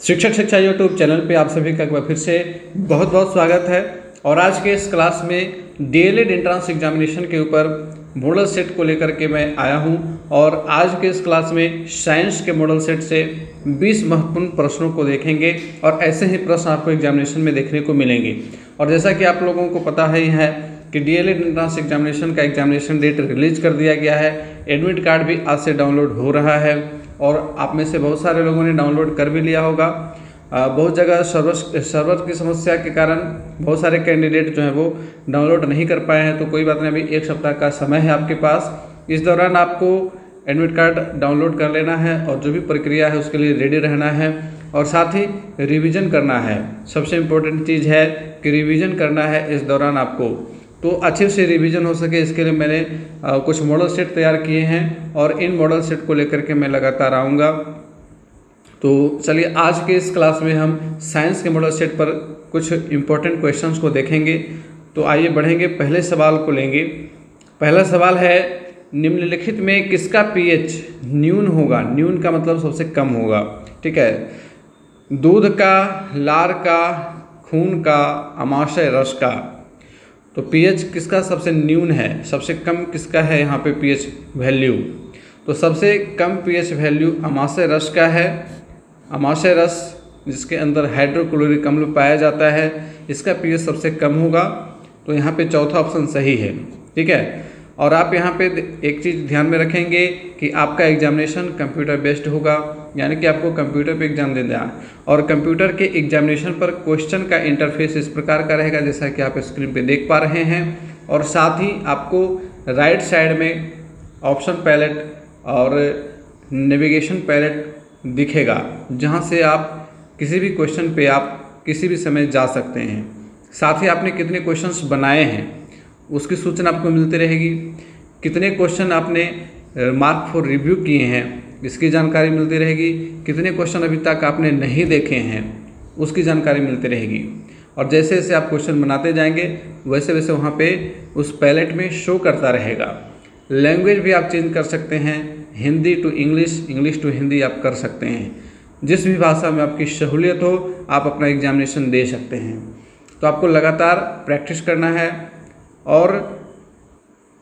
शिक्षक शिक्षा YouTube channel पे आप सभी का एक बार फिर से बहुत बहुत स्वागत है। और आज के इस क्लास में डीएलएड एंट्रेंस एग्जामिनेशन के ऊपर मॉडल सेट को लेकर के मैं आया हूं। और आज के इस क्लास में साइंस के मॉडल सेट से 20 महत्वपूर्ण प्रश्नों को देखेंगे और ऐसे ही प्रश्न आपको एग्जामिनेशन में देखने को मिलेंगे। और जैसा कि आप लोगों को पता ही है कि डीएलएड एंट्रेंस एग्जामिनेशन का एग्जामिनेशन डेट रिलीज कर दिया गया है। एडमिट कार्ड भी आज से डाउनलोड हो रहा है और आप में से बहुत सारे लोगों ने डाउनलोड कर भी लिया होगा। बहुत जगह सर्वर की समस्या के कारण बहुत सारे कैंडिडेट जो हैं वो डाउनलोड नहीं कर पाए हैं। तो कोई बात नहीं, अभी एक सप्ताह का समय है आपके पास। इस दौरान आपको एडमिट कार्ड डाउनलोड कर लेना है और जो भी प्रक्रिया है उसके लिए रेडी रहना है और साथ ही रिवीजन करना है। सबसे इम्पोर्टेंट चीज़ है कि रिवीजन करना है इस दौरान आपको, तो अच्छे से रिवीजन हो सके इसके लिए मैंने कुछ मॉडल सेट तैयार किए हैं और इन मॉडल सेट को लेकर के मैं लगातार आऊँगा। तो चलिए आज के इस क्लास में हम साइंस के मॉडल सेट पर कुछ इम्पोर्टेंट क्वेश्चंस को देखेंगे। तो आइए बढ़ेंगे, पहले सवाल को लेंगे। पहला सवाल है, निम्नलिखित में किसका पीएच न्यून होगा? न्यून का मतलब सबसे कम होगा, ठीक है। दूध का, लार का, खून का, अमाशय रस का। तो पीएच किसका सबसे न्यून है, सबसे कम किसका है यहाँ पे पीएच वैल्यू? तो सबसे कम पीएच वैल्यू अमाशय रस का है। अमाशय रस जिसके अंदर हाइड्रोक्लोरिक अम्ल पाया जाता है, इसका पीएच सबसे कम होगा। तो यहाँ पे चौथा ऑप्शन सही है, ठीक है। और आप यहाँ पे एक चीज़ ध्यान में रखेंगे कि आपका एग्जामिनेशन कंप्यूटर बेस्ड होगा, यानी कि आपको कंप्यूटर पे एग्जाम देना है। और कंप्यूटर के एग्जामिनेशन पर क्वेश्चन का इंटरफेस इस प्रकार का रहेगा जैसा कि आप स्क्रीन पे देख पा रहे हैं। और साथ ही आपको राइट साइड में ऑप्शन पैलेट और नेविगेशन पैलेट दिखेगा, जहाँ से आप किसी भी क्वेश्चन पे आप किसी भी समय जा सकते हैं। साथ ही आपने कितने क्वेश्चंस बनाए हैं उसकी सूचना आपको मिलती रहेगी। कितने क्वेश्चन आपने मार्क फॉर रिव्यू किए हैं इसकी जानकारी मिलती रहेगी। कितने क्वेश्चन अभी तक आपने नहीं देखे हैं उसकी जानकारी मिलती रहेगी। और जैसे जैसे आप क्वेश्चन बनाते जाएंगे वैसे वैसे वहाँ पे उस पैलेट में शो करता रहेगा। लैंग्वेज भी आप चेंज कर सकते हैं, Hindi to English, English to Hindi आप कर सकते हैं। जिस भी भाषा में आपकी सहूलियत हो आप अपना एग्जामिनेशन दे सकते हैं। तो आपको लगातार प्रैक्टिस करना है और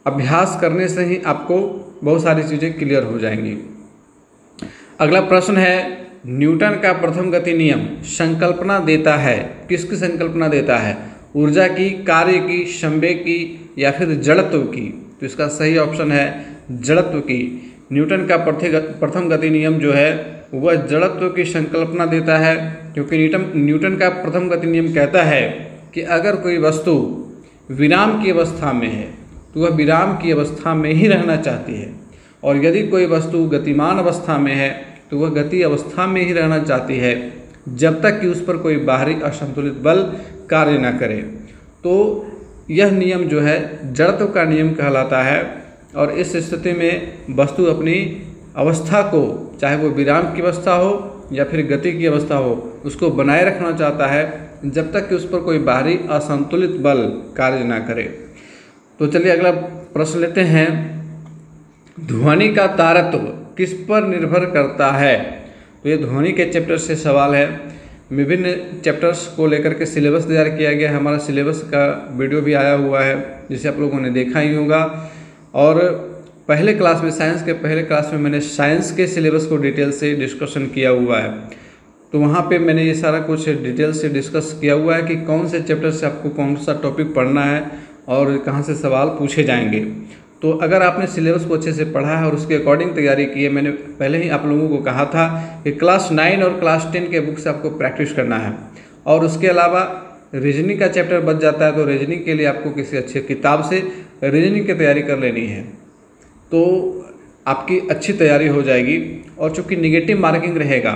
अभ्यास करने से ही आपको बहुत सारी चीज़ें क्लियर हो जाएंगी। अगला प्रश्न है, न्यूटन का प्रथम गति नियम संकल्पना देता है, किसकी संकल्पना देता है? ऊर्जा की, कार्य की, संवेग की या फिर जड़त्व की? तो इसका सही ऑप्शन है जड़त्व की। न्यूटन का प्रथम गति नियम जो है वह जड़त्व की संकल्पना देता है, क्योंकि न्यूटन का प्रथम गति नियम कहता है कि अगर कोई वस्तु विराम की अवस्था में है तो वह विराम की अवस्था में ही रहना चाहती है, और यदि कोई वस्तु गतिमान अवस्था में है तो वह गति अवस्था में ही रहना चाहती है जब तक कि उस पर कोई बाहरी असंतुलित बल कार्य न करे। तो यह नियम जो है जड़त्व का नियम कहलाता है। और इस स्थिति में वस्तु अपनी अवस्था को, चाहे वो विराम की अवस्था हो या फिर गति की अवस्था हो, उसको बनाए रखना चाहता है जब तक कि उस पर कोई बाहरी असंतुलित बल कार्य ना करे। तो चलिए अगला प्रश्न लेते हैं, ध्वनि का तारत्व किस पर निर्भर करता है? तो ये ध्वनि के चैप्टर से सवाल है। विभिन्न चैप्टर्स को लेकर के सिलेबस तैयार किया गया है। हमारा सिलेबस का वीडियो भी आया हुआ है जिसे आप लोगों ने देखा ही होगा। और पहले क्लास में, साइंस के पहले क्लास में मैंने साइंस के सिलेबस को डिटेल से डिस्कशन किया हुआ है। तो वहाँ पे मैंने ये सारा कुछ डिटेल से डिस्कस किया हुआ है कि कौन से चैप्टर से आपको कौन सा टॉपिक पढ़ना है और कहाँ से सवाल पूछे जाएंगे। तो अगर आपने सिलेबस को अच्छे से पढ़ा है और उसके अकॉर्डिंग तैयारी की है, मैंने पहले ही आप लोगों को कहा था कि क्लास 9 और क्लास 10 के बुक से आपको प्रैक्टिस करना है। और उसके अलावा रीजनिंग का चैप्टर बच जाता है, तो रीजनिंग के लिए आपको किसी अच्छी किताब से रीजनिंग की तैयारी कर लेनी है, तो आपकी अच्छी तैयारी हो जाएगी। और चूँकि निगेटिव मार्किंग रहेगा,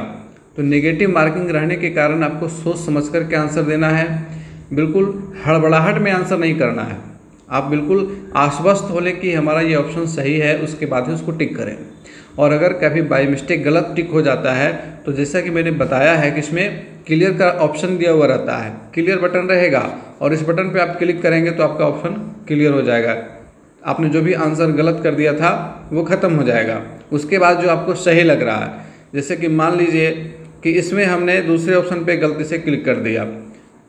तो नेगेटिव मार्किंग रहने के कारण आपको सोच समझ कर के आंसर देना है। बिल्कुल हड़बड़ाहट में आंसर नहीं करना है। आप बिल्कुल आश्वस्त हो लें कि हमारा ये ऑप्शन सही है, उसके बाद ही उसको टिक करें। और अगर कभी बाई मिस्टेक गलत टिक हो जाता है तो जैसा कि मैंने बताया है कि इसमें क्लियर का ऑप्शन दिया हुआ रहता है, क्लियर बटन रहेगा और इस बटन पे आप क्लिक करेंगे तो आपका ऑप्शन क्लियर हो जाएगा। आपने जो भी आंसर गलत कर दिया था वो ख़त्म हो जाएगा। उसके बाद जो आपको सही लग रहा है, जैसे कि मान लीजिए कि इसमें हमने दूसरे ऑप्शन पे गलती से क्लिक कर दिया,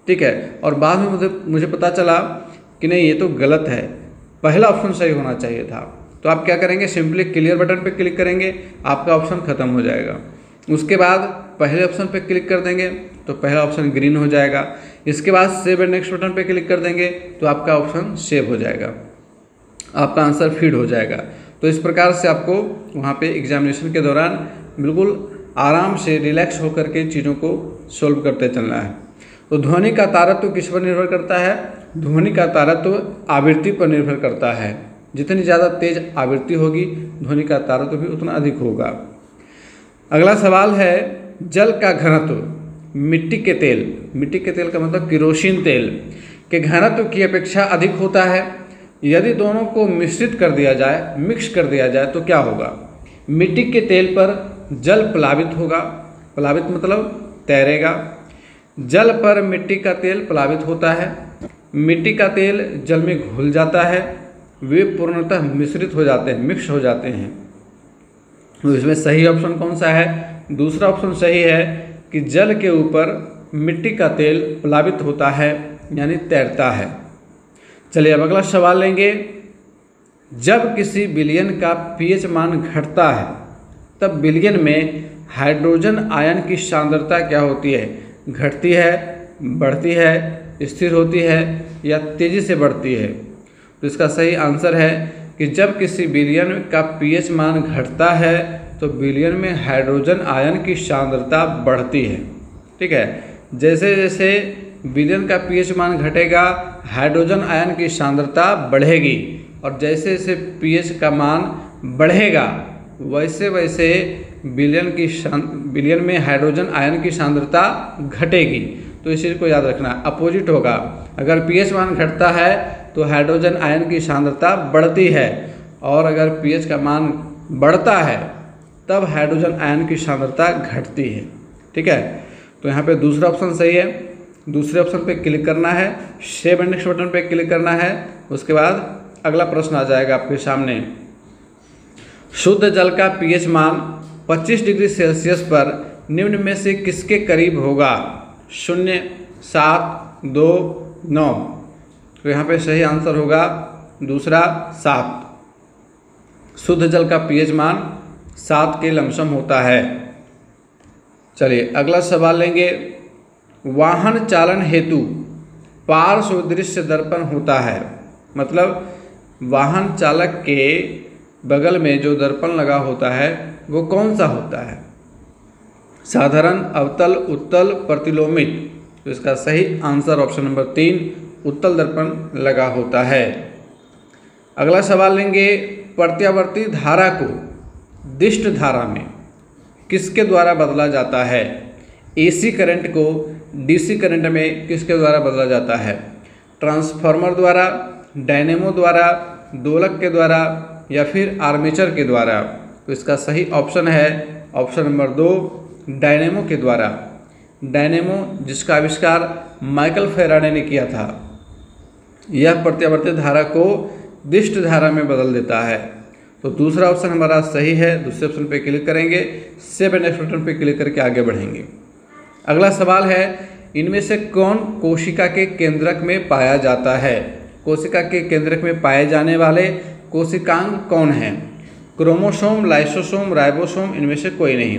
ठीक है, और बाद में मुझे पता चला कि नहीं ये तो गलत है, पहला ऑप्शन सही होना चाहिए था। तो आप क्या करेंगे, सिंपली क्लियर बटन पे क्लिक करेंगे, आपका ऑप्शन ख़त्म हो जाएगा। उसके बाद पहले ऑप्शन पे क्लिक कर देंगे तो पहला ऑप्शन ग्रीन हो जाएगा। इसके बाद सेव एंड नेक्स्ट बटन पे क्लिक कर देंगे तो आपका ऑप्शन सेव हो जाएगा, आपका आंसर फीड हो जाएगा। तो इस प्रकार से आपको वहाँ पे एग्जामिनेशन के दौरान बिल्कुल आराम से रिलैक्स होकर के चीज़ों को सोल्व करते चलना है। तो ध्वनि का तारत्व किस पर निर्भर करता है? ध्वनि का तारत्व आवृत्ति पर निर्भर करता है। जितनी ज़्यादा तेज आवृत्ति होगी ध्वनि का तारत्व भी उतना अधिक होगा। अगला सवाल है, जल का घनत्व मिट्टी के तेल का मतलब केरोसिन तेल के घनत्व की अपेक्षा अधिक होता है। यदि दोनों को मिश्रित कर दिया जाए, मिक्स कर दिया जाए तो क्या होगा? मिट्टी के तेल पर जल प्लावित होगा, प्लावित मतलब तैरेगा। जल पर मिट्टी का तेल प्लावित होता है, मिट्टी का तेल जल में घुल जाता है, वे पूर्णतः मिश्रित हो जाते हैं, मिक्स हो जाते हैं। तो इसमें सही ऑप्शन कौन सा है? दूसरा ऑप्शन सही है कि जल के ऊपर मिट्टी का तेल प्लावित होता है यानी तैरता है। चलिए अब अगला सवाल लेंगे। जब किसी विलयन का पीएच मान घटता है तब विलयन में हाइड्रोजन आयन की सांद्रता क्या होती है? घटती है, बढ़ती है, स्थिर होती है या तेजी से बढ़ती है? तो इसका सही आंसर है कि जब किसी विलयन का पीएच मान घटता है तो विलयन में हाइड्रोजन आयन की सांद्रता बढ़ती है, ठीक है। जैसे जैसे विलयन का पीएच मान घटेगा हाइड्रोजन आयन की सांद्रता बढ़ेगी, और जैसे जैसे पीएच का मान बढ़ेगा वैसे वैसे विलयन में हाइड्रोजन आयन की सांद्रता घटेगी। तो इस चीज़ को याद रखना, अपोजिट होगा। अगर पीएच मान घटता है तो हाइड्रोजन आयन की सांद्रता बढ़ती है, और अगर पीएच का मान बढ़ता है तब हाइड्रोजन आयन की सांद्रता घटती है, ठीक है। तो यहाँ पे दूसरा ऑप्शन सही है। दूसरे ऑप्शन पे क्लिक करना है, सेव एंड नेक्स्ट बटन पे क्लिक करना है। उसके बाद अगला प्रश्न आ जाएगा आपके सामने। शुद्ध जल का पीएच मान 25 डिग्री सेल्सियस पर निम्न में से किसके करीब होगा? 0, 7, 2, 9। तो यहाँ पे सही आंसर होगा दूसरा 7। शुद्ध जल का पीएच मान 7 के लमसम होता है। चलिए अगला सवाल लेंगे। वाहन चालन हेतु पार्श्व दृश्य दर्पण होता है, मतलब वाहन चालक के बगल में जो दर्पण लगा होता है वो कौन सा होता है? साधारण, अवतल, उत्तल, प्रतिलोमित। तो इसका सही आंसर ऑप्शन नंबर 3 उत्तल दर्पण लगा होता है। अगला सवाल लेंगे। प्रत्यावर्ती धारा को दिष्ट धारा में किसके द्वारा बदला जाता है? एसी करंट को डीसी करंट में किसके द्वारा बदला जाता है? ट्रांसफार्मर द्वारा, डायनेमो द्वारा, दोलक के द्वारा या फिर आर्मेचर के द्वारा? तो इसका सही ऑप्शन है ऑप्शन नंबर 2 डायनेमो के द्वारा। डायनेमो जिसका आविष्कार माइकल फैराडे ने किया था, यह प्रत्यावर्ती धारा को दिष्ट धारा में बदल देता है। तो दूसरा ऑप्शन हमारा सही है। दूसरे ऑप्शन पे क्लिक करेंगे, सेव एंड नेक्स्ट बटन पे क्लिक करके आगे बढ़ेंगे। अगला सवाल है, इनमें से कौन कोशिका के केंद्रक में पाया जाता है? कोशिका के केंद्रक में पाए जाने वाले कोशिकांग कौन हैं? क्रोमोसोम, लाइसोसोम, राइबोसोम, इनमें से कोई नहीं।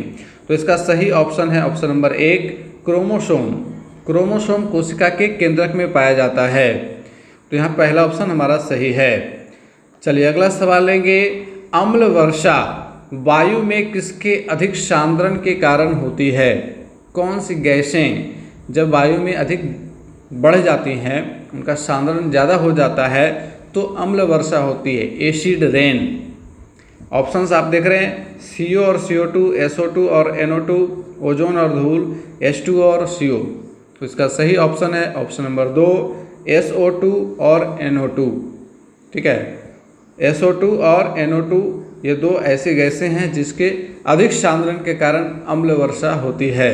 तो इसका सही ऑप्शन है ऑप्शन नंबर 1 क्रोमोसोम। क्रोमोसोम कोशिका के केंद्रक में पाया जाता है। तो यहाँ पहला ऑप्शन हमारा सही है। चलिए अगला सवाल लेंगे। अम्ल वर्षा वायु में किसके अधिक सांद्रण के कारण होती है? कौन सी गैसें जब वायु में अधिक बढ़ जाती हैं, उनका सांद्रण ज़्यादा हो जाता है तो अम्ल वर्षा होती है, एसिड रेन। ऑप्शंस आप देख रहे हैं, CO और CO2, SO2 और NO2, ओजोन और धूल, H2 और CO। तो इसका सही ऑप्शन है ऑप्शन नंबर 2 SO2 और NO2, ठीक है। SO2 और NO2 ये दो ऐसी गैसें हैं जिसके अधिक सांद्रण के कारण अम्ल वर्षा होती है।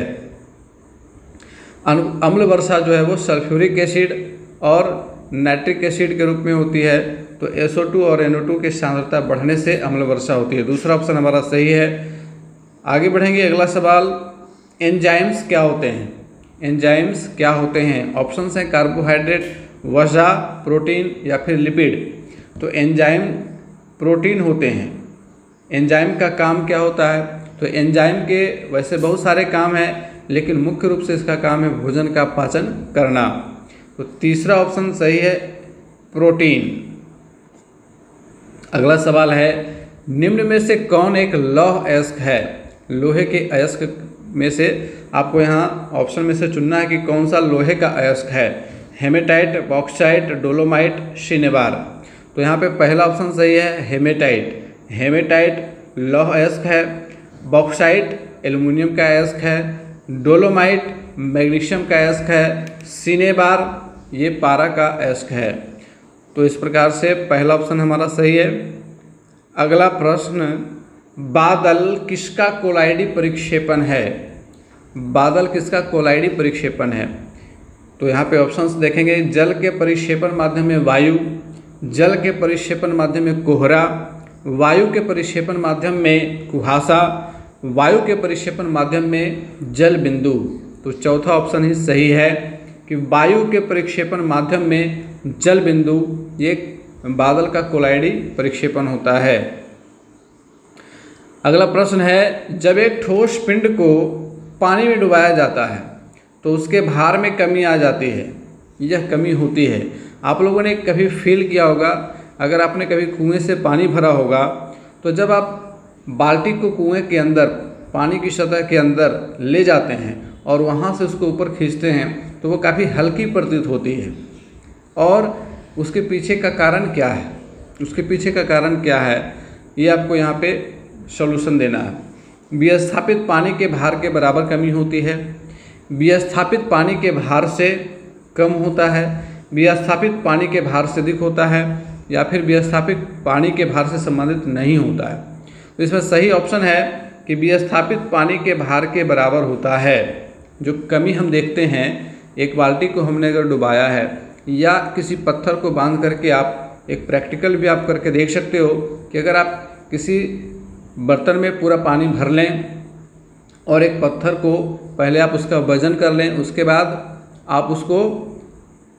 अम्ल वर्षा जो है वो सल्फ्यूरिक एसिड और नाइट्रिक एसिड के रूप में होती है। तो SO2 और NO2 की सांद्रता बढ़ने से अम्ल वर्षा होती है। दूसरा ऑप्शन हमारा सही है। आगे बढ़ेंगे। अगला सवाल, एंजाइम्स क्या होते हैं? एंजाइम्स क्या होते हैं? ऑप्शंस हैं कार्बोहाइड्रेट, वसा, प्रोटीन या फिर लिपिड। तो एंजाइम प्रोटीन होते हैं। एंजाइम का काम क्या होता है? तो एंजाइम के वैसे बहुत सारे काम हैं, लेकिन मुख्य रूप से इसका काम है भोजन का पाचन करना। तो तीसरा ऑप्शन सही है, प्रोटीन। अगला सवाल है, निम्न में से कौन एक लौह अयस्क है? लोहे के अयस्क में से आपको यहाँ ऑप्शन में से चुनना है कि कौन सा लोहे का अयस्क है। Haematite, bauxite, dolomite, cinnabar. तो यहाँ पे पहला ऑप्शन सही है, हेमेटाइट। हेमेटाइट लौह अयस्क है, बॉक्साइट एल्युमिनियम का अयस्क है, डोलोमाइट मैग्नीशियम का अयस्क है, शिनेबार ये पारा का अयस्क है। तो इस प्रकार से पहला ऑप्शन हमारा सही है। अगला प्रश्न, बादल किसका कोलाइडी परिक्षेपण है? बादल किसका कोलाइडी परिक्षेपण है? तो यहाँ पे ऑप्शंस देखेंगे, जल के परिक्षेपण माध्यम में वायु, जल के परिक्षेपण माध्यम में कोहरा, वायु के परिक्षेपण माध्यम में कुहासा, वायु के परिक्षेपण माध्यम में जल बिंदु। तो चौथा ऑप्शन ही सही है कि वायु के परिक्षेपण माध्यम में जल बिंदु ये बादल का कोलाइडी परिक्षेपण होता है। अगला प्रश्न है, जब एक ठोस पिंड को पानी में डुबाया जाता है तो उसके भार में कमी आ जाती है। यह कमी होती है। आप लोगों ने कभी फील किया होगा, अगर आपने कभी कुएं से पानी भरा होगा तो जब आप बाल्टी को कुएं के अंदर पानी की सतह के अंदर ले जाते हैं और वहाँ से उसको ऊपर खींचते हैं तो वो काफ़ी हल्की प्रतीत होती है। और उसके पीछे का कारण क्या है? उसके पीछे का कारण क्या है, ये आपको यहाँ पे सॉल्यूशन देना है। विस्थापित पानी के भार के बराबर कमी होती है, विस्थापित पानी के भार से कम होता है, विस्थापित पानी के भार से अधिक होता है, या फिर विस्थापित पानी के भार से संबंधित नहीं होता है। तो इसमें सही ऑप्शन है कि विस्थापित पानी के भार के बराबर होता है। जो कमी हम देखते हैं, एक बाल्टी को हमने अगर डुबाया है या किसी पत्थर को बांध करके आप एक प्रैक्टिकल भी आप करके देख सकते हो कि अगर आप किसी बर्तन में पूरा पानी भर लें और एक पत्थर को पहले आप उसका वजन कर लें, उसके बाद आप उसको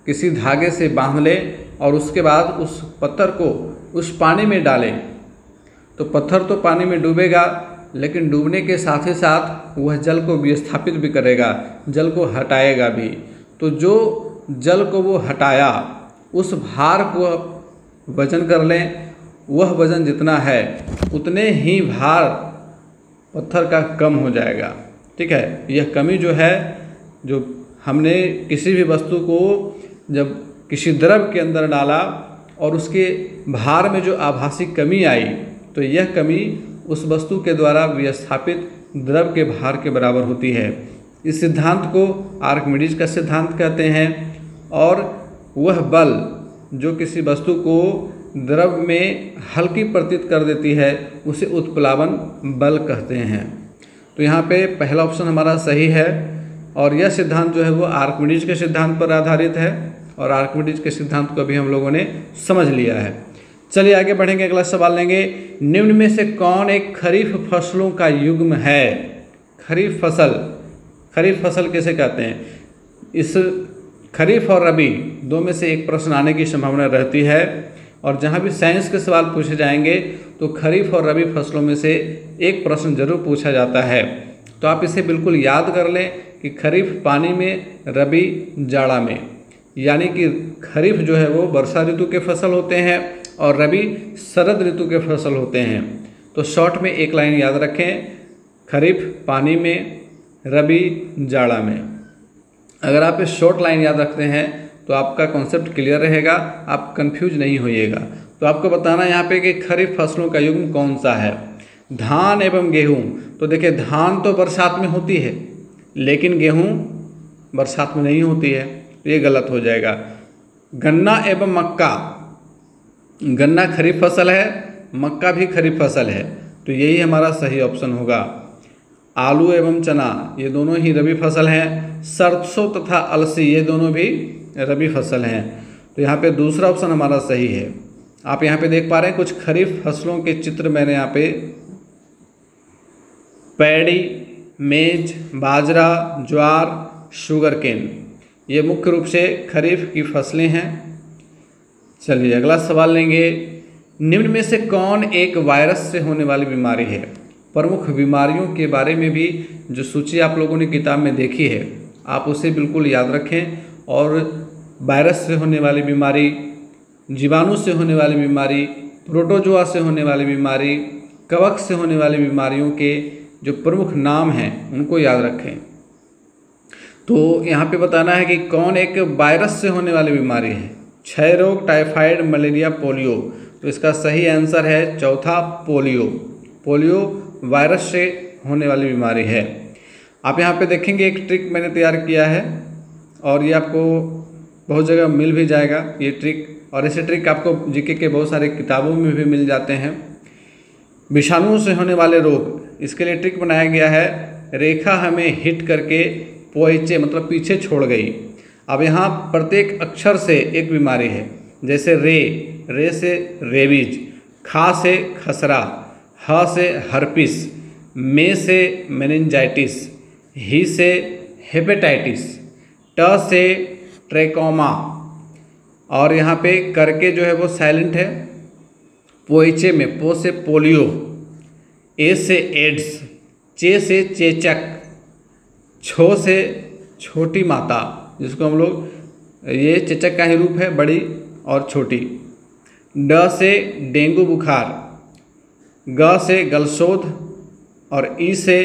किसी धागे से बांध लें और उसके बाद उस पत्थर को उस पानी में डालें, तो पत्थर तो पानी में डूबेगा, लेकिन डूबने के साथ ही साथ वह जल को विस्थापित भी करेगा, जल को हटाएगा भी। तो जो जल को वो हटाया उस भार को वजन कर लें, वह वजन जितना है उतने ही भार पत्थर का कम हो जाएगा। ठीक है, यह कमी जो है, जो हमने किसी भी वस्तु को जब किसी द्रव के अंदर डाला और उसके भार में जो आभासी कमी आई, तो यह कमी उस वस्तु के द्वारा विस्थापित द्रव के भार के बराबर होती है। इस सिद्धांत को आर्किमिडीज का सिद्धांत कहते हैं। और वह बल जो किसी वस्तु को द्रव में हल्की प्रतीत कर देती है उसे उत्प्लावन बल कहते हैं। तो यहाँ पे पहला ऑप्शन हमारा सही है और यह सिद्धांत जो है वो आर्किमिडीज के सिद्धांत पर आधारित है और आर्किमिडीज के सिद्धांत को भी हम लोगों ने समझ लिया है। चलिए आगे बढ़ेंगे, अगला सवाल लेंगे। निम्न में से कौन एक खरीफ फसलों का युग्म है? खरीफ फसल किसे कहते हैं? इस खरीफ और रबी दो में से एक प्रश्न आने की संभावना रहती है और जहाँ भी साइंस के सवाल पूछे जाएंगे तो खरीफ और रबी फसलों में से एक प्रश्न जरूर पूछा जाता है। तो आप इसे बिल्कुल याद कर लें कि खरीफ पानी में, रबी जाड़ा में, यानी कि खरीफ जो है वो वर्षा ऋतु के फसल होते हैं और रबी शरद ऋतु के फसल होते हैं। तो शॉर्ट में एक लाइन याद रखें, खरीफ पानी में, रबी जाड़ा में। अगर आप इस शॉर्ट लाइन याद रखते हैं तो आपका कॉन्सेप्ट क्लियर रहेगा, आप कंफ्यूज नहीं होइएगा। तो आपको बताना यहाँ पे कि खरीफ फसलों का युग्म कौन सा है। धान एवं गेहूँ, तो देखिए धान तो बरसात में होती है लेकिन गेहूँ बरसात में नहीं होती है, तो ये गलत हो जाएगा। गन्ना एवं मक्का, गन्ना खरीफ फसल है, मक्का भी खरीफ फसल है, तो यही हमारा सही ऑप्शन होगा। आलू एवं चना ये दोनों ही रबी फसल हैं। सरसों तथा अलसी ये दोनों भी रबी फसल हैं, तो यहाँ पे दूसरा ऑप्शन हमारा सही है। आप यहाँ पे देख पा रहे हैं कुछ खरीफ फसलों के चित्र मैंने यहाँ पे पैडी, मेज, बाजरा, ज्वार, शुगर केन, ये मुख्य रूप से खरीफ की फसलें हैं। चलिए अगला सवाल लेंगे। निम्न में से कौन एक वायरस से होने वाली बीमारी है? प्रमुख बीमारियों के बारे में भी जो सूची आप लोगों ने किताब में देखी है, आप उसे बिल्कुल याद रखें। और वायरस से होने वाली बीमारी, जीवाणु से होने वाली बीमारी, प्रोटोजोआ से होने वाली बीमारी, कवक से होने वाली बीमारियों के जो प्रमुख नाम हैं उनको याद रखें। तो यहाँ पे बताना है कि कौन एक वायरस से होने वाली बीमारी है। क्षय रोग, टाइफाइड, मलेरिया, पोलियो। तो इसका सही आंसर है चौथा, पोलियो। पोलियो वायरस से होने वाली बीमारी है। आप यहाँ पे देखेंगे एक ट्रिक मैंने तैयार किया है और ये आपको बहुत जगह मिल भी जाएगा ये ट्रिक, और ऐसे ट्रिक आपको जीके के बहुत सारे किताबों में भी मिल जाते हैं। विषाणुओं से होने वाले रोग, इसके लिए ट्रिक बनाया गया है। रेखा हमें हिट करके पोइचे मतलब पीछे छोड़ गई। अब यहाँ प्रत्येक अक्षर से एक बीमारी है, जैसे रे से रेबीज, खा से खसरा, ह से हर्पिस, में से मेनिंजाइटिस, ही से हेपेटाइटिस, ट से ट्रेकोमा, और यहाँ पे करके जो है वो साइलेंट है। पोइचे में पो से पोलियो, ए से एड्स, चे से चेचक, छो से छोटी माता, जिसको हम लोग ये चेचक का ही रूप है, बड़ी और छोटी। ड से डेंगू बुखार, ग से गलशोध, और ई से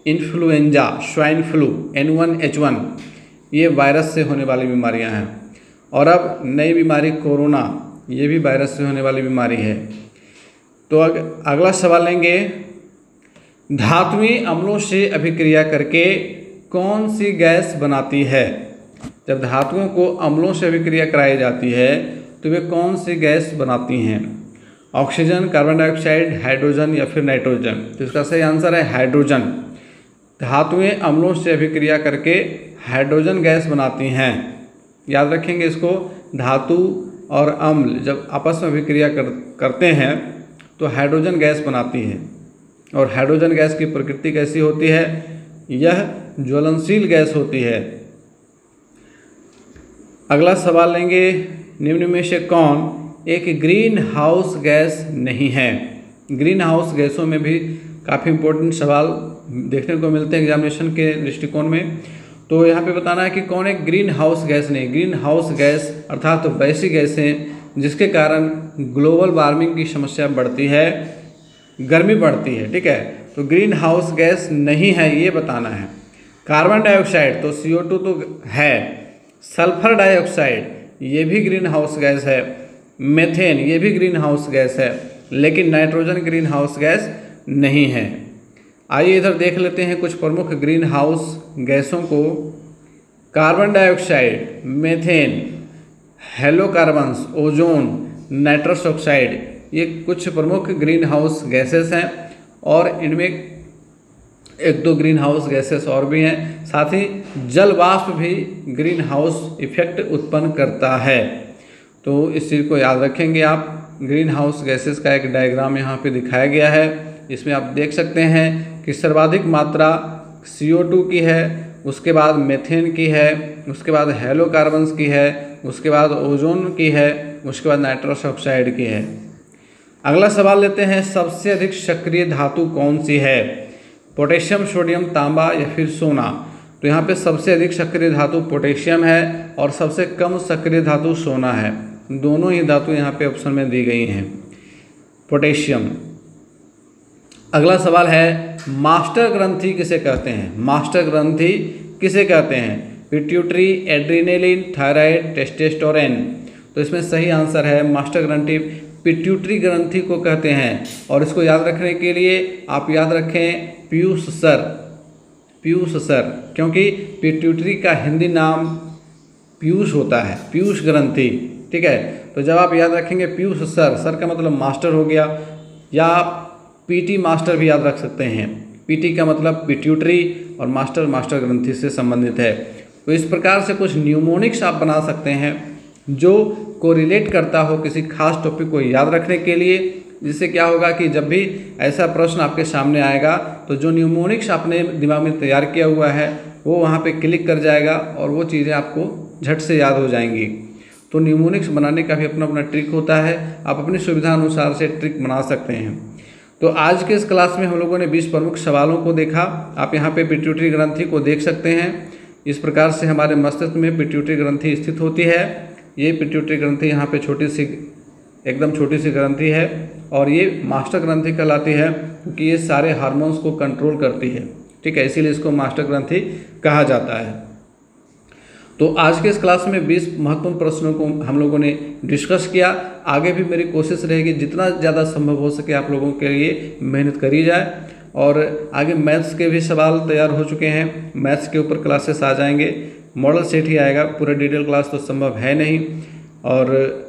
इन्फ्लुएंजा, स्वाइन फ्लू, N1H1, ये वायरस से होने वाली बीमारियां हैं। और अब नई बीमारी कोरोना, ये भी वायरस से होने वाली बीमारी है। तो अगला सवाल लेंगे। धात्विक अम्लों से अभिक्रिया करके कौन सी गैस बनाती है? जब धातुओं को अम्लों से अभिक्रिया कराई जाती है तो वे कौन सी गैस बनाती हैं? ऑक्सीजन, कार्बन डाइऑक्साइड, हाइड्रोजन या फिर नाइट्रोजन? तो इसका सही आंसर है हाइड्रोजन। धातुएं अम्लों से अभिक्रिया करके हाइड्रोजन गैस बनाती हैं। याद रखेंगे इसको। धातु और अम्ल जब आपस में अभिक्रिया करते हैं तो हाइड्रोजन गैस बनाती है। और हाइड्रोजन गैस की प्रकृति कैसी होती है? यह ज्वलनशील गैस होती है। अगला सवाल लेंगे। निम्न में से कौन एक ग्रीन हाउस गैस नहीं है? ग्रीन हाउस गैसों में भी काफ़ी इंपॉर्टेंट सवाल देखने को मिलते हैं एग्जामिनेशन के दृष्टिकोण में। तो यहाँ पे बताना है कि कौन एक ग्रीन हाउस गैस नहीं। ग्रीन हाउस गैस अर्थात तो वैसी गैसें जिसके कारण ग्लोबल वार्मिंग की समस्या बढ़ती है, गर्मी बढ़ती है। ठीक है, तो ग्रीन हाउस गैस नहीं है ये बताना है। कार्बन डाइऑक्साइड तो CO2 तो है, सल्फर डाइऑक्साइड ये भी ग्रीन हाउस गैस है, मेथेन ये भी ग्रीन हाउस गैस है, लेकिन नाइट्रोजन ग्रीन हाउस गैस नहीं है। आइए इधर देख लेते हैं कुछ प्रमुख ग्रीन हाउस गैसों को। Carbon dioxide, methane, halocarbons, ozone, nitrous oxide, ये कुछ प्रमुख ग्रीन हाउस गैसेस हैं। और इनमें एक दो ग्रीन हाउस गैसेस और भी हैं। साथ ही जल वाष्प भी ग्रीन हाउस इफेक्ट उत्पन्न करता है। तो इस चीज़ को याद रखेंगे आप। ग्रीन हाउस गैसेस का एक डायग्राम यहाँ पे दिखाया गया है। इसमें आप देख सकते हैं कि सर्वाधिक मात्रा CO2 की है, उसके बाद मेथेन की है, उसके बाद हेलोकार्बन्स की है, उसके बाद ओजोन की है, उसके बाद नाइट्रस ऑक्साइड की है। अगला सवाल लेते हैं। सबसे अधिक सक्रिय धातु कौन सी है? पोटेशियम, सोडियम, तांबा या फिर सोना? तो यहाँ पे सबसे अधिक सक्रिय धातु पोटेशियम है और सबसे कम सक्रिय धातु सोना है। दोनों ही धातु यहाँ पे ऑप्शन में दी गई हैं, पोटेशियम। अगला सवाल है। मास्टर ग्रंथि किसे कहते हैं? मास्टर ग्रंथि किसे कहते हैं? Pituitary, adrenaline, thyroid, testosterone? तो इसमें सही आंसर है मास्टर ग्रंथि पिट्यूटरी ग्रंथि को कहते हैं। और इसको याद रखने के लिए आप याद रखें पीयूष सर, पीयूष सर, क्योंकि पिट्यूटरी का हिंदी नाम पीयूष होता है, पीयूष ग्रंथि। ठीक है, तो जब आप याद रखेंगे पीयूष सर, सर का मतलब मास्टर हो गया, या PT मास्टर भी याद रख सकते हैं। PT का मतलब पिट्यूटरी और मास्टर मास्टर ग्रंथि से संबंधित है। तो इस प्रकार से कुछ न्यूमोनिक्स आप बना सकते हैं जो कोरिलेट करता हो किसी खास टॉपिक को याद रखने के लिए, जिससे क्या होगा कि जब भी ऐसा प्रश्न आपके सामने आएगा तो जो न्यूमोनिक्स आपने दिमाग में तैयार किया हुआ है वो वहाँ पे क्लिक कर जाएगा और वो चीज़ें आपको झट से याद हो जाएंगी। तो न्यूमोनिक्स बनाने का भी अपना अपना ट्रिक होता है, आप अपनी सुविधा अनुसार से ट्रिक बना सकते हैं। तो आज के इस क्लास में हम लोगों ने 20 प्रमुख सवालों को देखा। आप यहाँ पे पिट्यूटरी ग्रंथि को देख सकते हैं। इस प्रकार से हमारे मस्तिष्क में पिट्यूटरी ग्रंथि स्थित होती है। ये पिट्यूटरी ग्रंथि यहाँ पे एकदम छोटी सी ग्रंथि है और ये मास्टर ग्रंथि कहलाती है, क्योंकि ये सारे हार्मोन्स को कंट्रोल करती है। ठीक है, इसीलिए इसको मास्टर ग्रंथि कहा जाता है। तो आज के इस क्लास में 20 महत्वपूर्ण प्रश्नों को हम लोगों ने डिस्कस किया। आगे भी मेरी कोशिश रहेगी जितना ज़्यादा संभव हो सके आप लोगों के लिए मेहनत करी जाए। और आगे मैथ्स के भी सवाल तैयार हो चुके हैं, मैथ्स के ऊपर क्लासेस आ जाएंगे, मॉडल सेट ही आएगा, पूरा डिटेल क्लास तो संभव है नहीं। और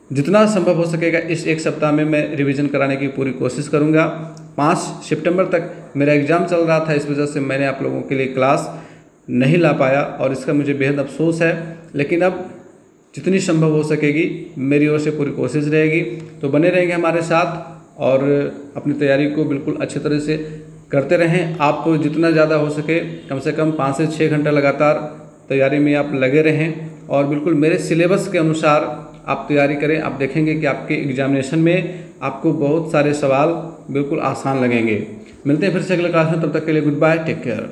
जितना संभव हो सकेगा इस एक सप्ताह में मैं रिवीजन कराने की पूरी कोशिश करूंगा। 5 सितंबर तक मेरा एग्ज़ाम चल रहा था, इस वजह से मैंने आप लोगों के लिए क्लास नहीं ला पाया और इसका मुझे बेहद अफसोस है। लेकिन अब जितनी संभव हो सकेगी मेरी ओर से पूरी कोशिश रहेगी। तो बने रहेंगे हमारे साथ और अपनी तैयारी को बिल्कुल अच्छी तरह से करते रहें। आप जितना ज़्यादा हो सके कम से कम 5 से 6 घंटा लगातार तैयारी में आप लगे रहें और बिल्कुल मेरे सिलेबस के अनुसार आप तैयारी करें। आप देखेंगे कि आपके एग्जामिनेशन में आपको बहुत सारे सवाल बिल्कुल आसान लगेंगे। मिलते हैं फिर से अगले क्लास में, तब तक के लिए गुड बाय, टेक केयर।